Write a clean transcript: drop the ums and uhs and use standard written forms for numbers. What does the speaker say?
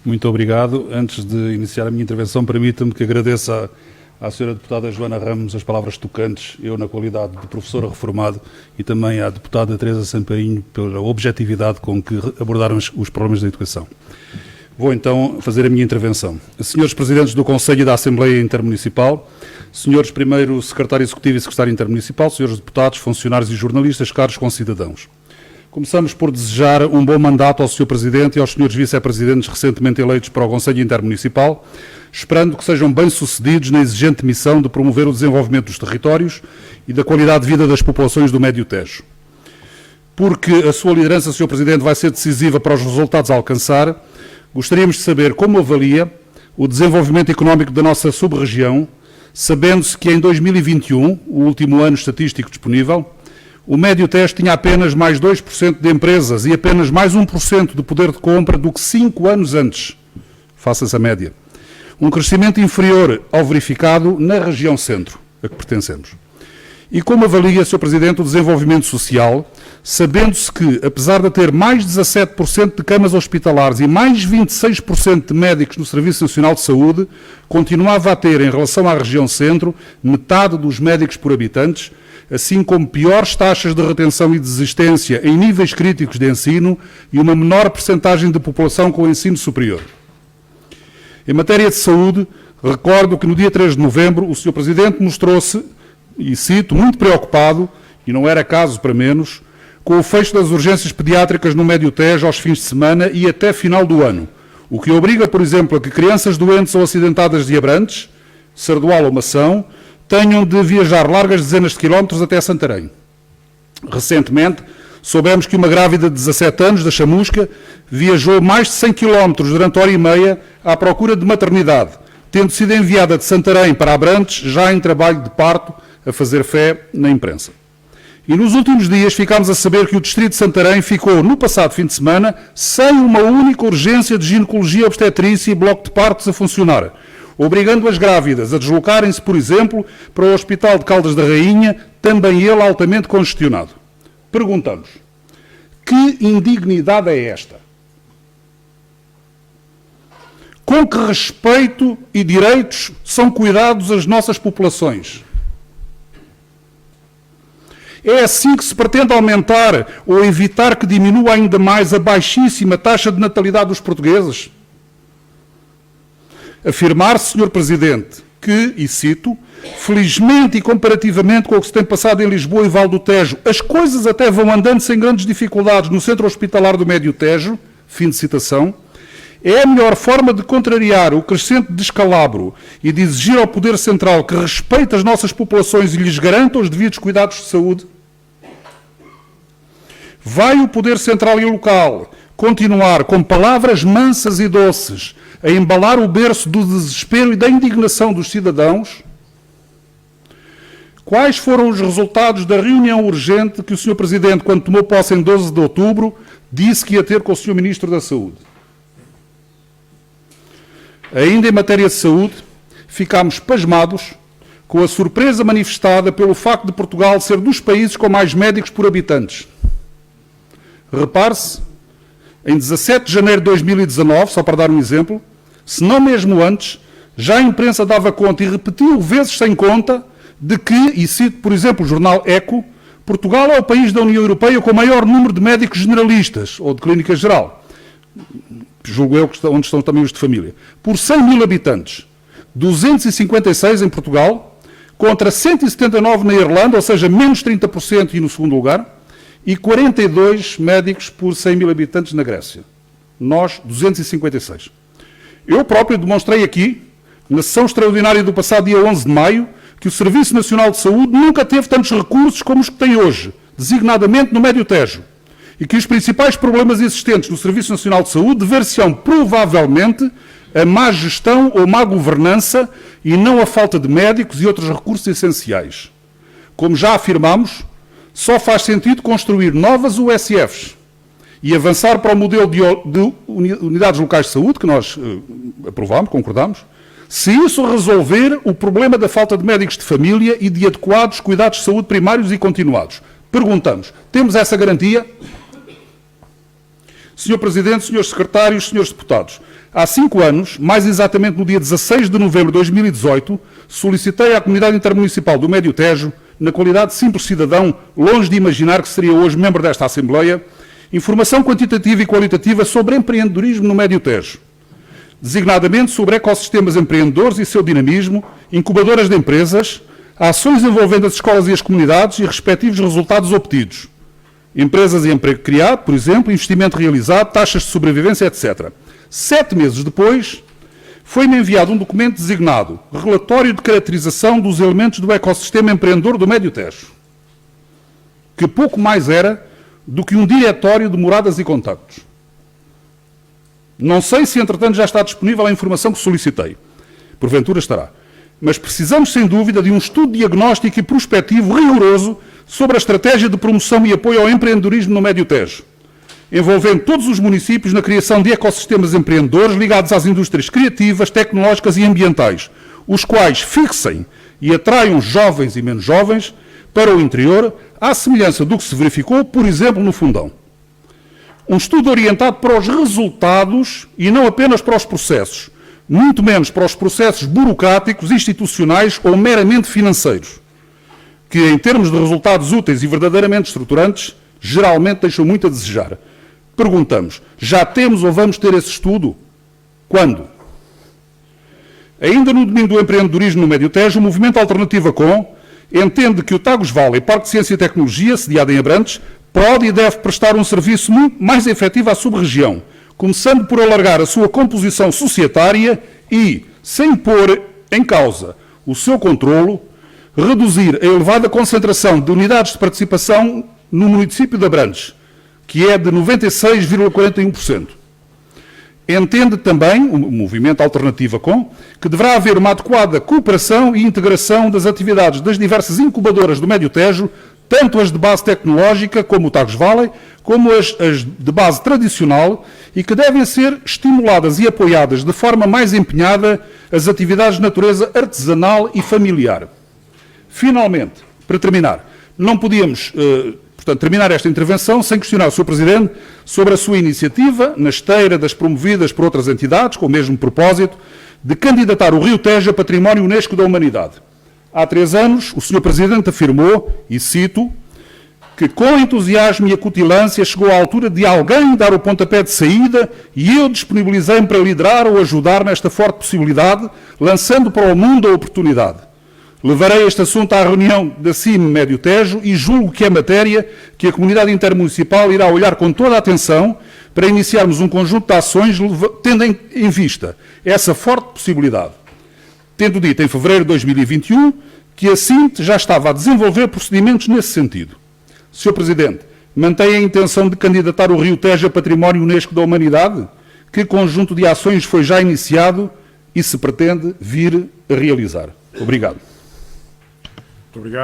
Muito obrigado. Antes de iniciar a minha intervenção, permita-me que agradeça à Sra. Deputada Joana Ramos as palavras tocantes, eu na qualidade de professor reformado, e também à Deputada Teresa Samparinho pela objetividade com que abordaram os problemas da educação. Vou então fazer a minha intervenção. Senhores Presidentes do Conselho e da Assembleia Intermunicipal, Senhores Primeiro Secretário Executivo e Secretário Intermunicipal, Senhores Deputados, Funcionários e Jornalistas, caros concidadãos. Começamos por desejar um bom mandato ao Sr. Presidente e aos Srs. Vice-Presidentes recentemente eleitos para o Conselho Intermunicipal, esperando que sejam bem-sucedidos na exigente missão de promover o desenvolvimento dos territórios e da qualidade de vida das populações do Médio Tejo. Porque a sua liderança, Sr. Presidente, vai ser decisiva para os resultados a alcançar, gostaríamos de saber como avalia o desenvolvimento económico da nossa sub-região, sabendo-se que em 2021, o último ano estatístico disponível, o Médio Tejo tinha apenas mais 2% de empresas e apenas mais 1% de poder de compra do que 5 anos antes. Faça-se a média. Um crescimento inferior ao verificado na região centro, a que pertencemos. E como avalia, Sr. Presidente, o desenvolvimento social, sabendo-se que, apesar de ter mais 17% de camas hospitalares e mais 26% de médicos no Serviço Nacional de Saúde, continuava a ter, em relação à região centro, metade dos médicos por habitantes, assim como piores taxas de retenção e desistência em níveis críticos de ensino e uma menor percentagem de população com ensino superior. Em matéria de saúde, recordo que no dia 3 de novembro o Sr. Presidente mostrou-se, e cito, muito preocupado, e não era caso para menos, com o fecho das urgências pediátricas no Médio Tejo aos fins de semana e até final do ano, o que obriga, por exemplo, a que crianças doentes ou acidentadas de Abrantes, Sardual ou Mação, tenham de viajar largas dezenas de quilómetros até Santarém. Recentemente, soubemos que uma grávida de 17 anos, da Chamusca, viajou mais de 100 quilómetros durante hora e meia à procura de maternidade, tendo sido enviada de Santarém para Abrantes, já em trabalho de parto, a fazer fé na imprensa. E nos últimos dias ficámos a saber que o Distrito de Santarém ficou, no passado fim de semana, sem uma única urgência de ginecologia, obstetrícia e bloco de partos a funcionar, obrigando as grávidas a deslocarem-se, por exemplo, para o Hospital de Caldas da Rainha, também ele altamente congestionado. Perguntamos, que indignidade é esta? Com que respeito e direitos são cuidados as nossas populações? É assim que se pretende aumentar ou evitar que diminua ainda mais a baixíssima taxa de natalidade dos portugueses? Afirmar-se, Sr. Presidente, que, e cito, felizmente e comparativamente com o que se tem passado em Lisboa e Val do Tejo, as coisas até vão andando sem grandes dificuldades no centro hospitalar do Médio Tejo, fim de citação, é a melhor forma de contrariar o crescente descalabro e de exigir ao Poder Central que respeite as nossas populações e lhes garanta os devidos cuidados de saúde? Vai o Poder Central e local continuar com palavras mansas e doces a embalar o berço do desespero e da indignação dos cidadãos? Quais foram os resultados da reunião urgente que o Sr. Presidente, quando tomou posse em 12 de outubro, disse que ia ter com o Sr. Ministro da Saúde? Ainda em matéria de saúde, ficámos pasmados com a surpresa manifestada pelo facto de Portugal ser dos países com mais médicos por habitantes. Repare-se, em 17 de janeiro de 2019, só para dar um exemplo, se não mesmo antes, já a imprensa dava conta e repetiu vezes sem conta de que, e cito, por exemplo, o jornal Eco, Portugal é o país da União Europeia com o maior número de médicos generalistas, ou de clínica geral, julgo eu onde estão também os de família, por 100 mil habitantes. 256 em Portugal, contra 179 na Irlanda, ou seja, menos 30% e no segundo lugar, e 42 médicos por 100 mil habitantes na Grécia. Nós, 256. Eu próprio demonstrei aqui, na sessão extraordinária do passado dia 11 de maio, que o Serviço Nacional de Saúde nunca teve tantos recursos como os que tem hoje, designadamente no Médio Tejo, e que os principais problemas existentes no Serviço Nacional de Saúde dever-se-ão provavelmente a má gestão ou má governança e não a falta de médicos e outros recursos essenciais. Como já afirmamos, só faz sentido construir novas USFs e avançar para o modelo de unidades locais de saúde, que nós aprovámos, concordámos, se isso resolver o problema da falta de médicos de família e de adequados cuidados de saúde primários e continuados. Perguntamos, temos essa garantia? Sr. Presidente, Srs. Secretários, Srs. Deputados, há 5 anos, mais exatamente no dia 16 de novembro de 2018, solicitei à Comunidade Intermunicipal do Médio Tejo, na qualidade de simples cidadão, longe de imaginar que seria hoje membro desta Assembleia, informação quantitativa e qualitativa sobre empreendedorismo no Médio Tejo, designadamente sobre ecossistemas empreendedores e seu dinamismo, incubadoras de empresas, ações envolvendo as escolas e as comunidades e respectivos resultados obtidos, empresas e emprego criado, por exemplo, investimento realizado, taxas de sobrevivência, etc. 7 meses depois, foi-me enviado um documento designado Relatório de Caracterização dos Elementos do Ecossistema Empreendedor do Médio Tejo, que pouco mais era do que um diretório de moradas e contactos. Não sei se, entretanto, já está disponível a informação que solicitei. Porventura estará. Mas precisamos, sem dúvida, de um estudo diagnóstico e prospectivo rigoroso sobre a estratégia de promoção e apoio ao empreendedorismo no Médio Tejo, envolvendo todos os municípios na criação de ecossistemas empreendedores ligados às indústrias criativas, tecnológicas e ambientais, os quais fixem e atraiam jovens e menos jovens para o interior, à semelhança do que se verificou, por exemplo, no Fundão. Um estudo orientado para os resultados e não apenas para os processos, muito menos para os processos burocráticos, institucionais ou meramente financeiros, que, em termos de resultados úteis e verdadeiramente estruturantes, geralmente deixam muito a desejar. Perguntamos, já temos ou vamos ter esse estudo? Quando? Ainda no domínio do empreendedorismo no Médio Tejo, o movimento Alternativa Com entende que o Tagus Valley, Parque de Ciência e Tecnologia, sediado em Abrantes, pode e deve prestar um serviço muito mais efetivo à sub-região, começando por alargar a sua composição societária e, sem pôr em causa o seu controlo, reduzir a elevada concentração de unidades de participação no município de Abrantes, que é de 96,41%. Entende também, o movimento Alternativa Com, que deverá haver uma adequada cooperação e integração das atividades das diversas incubadoras do Médio Tejo, tanto as de base tecnológica, como o Tagus Valley, como as de base tradicional, e que devem ser estimuladas e apoiadas de forma mais empenhada as atividades de natureza artesanal e familiar. Finalmente, para terminar, não podíamos, terminar esta intervenção sem questionar o Sr. Presidente sobre a sua iniciativa, na esteira das promovidas por outras entidades, com o mesmo propósito, de candidatar o Rio Tejo a Património Unesco da Humanidade. Há 3 anos, o Sr. Presidente afirmou, e cito, que com entusiasmo e acutilância chegou à altura de alguém dar o pontapé de saída e eu disponibilizei-me para liderar ou ajudar nesta forte possibilidade, lançando para o mundo a oportunidade. Levarei este assunto à reunião da CIM Médio Tejo e julgo que é matéria que a comunidade intermunicipal irá olhar com toda a atenção para iniciarmos um conjunto de ações tendo em vista essa forte possibilidade. Tendo dito em fevereiro de 2021 que a CINT já estava a desenvolver procedimentos nesse sentido. Sr. Presidente, mantém a intenção de candidatar o Rio Tejo a Património Unesco da Humanidade? Que conjunto de ações foi já iniciado e se pretende vir a realizar? Obrigado. Muito obrigado.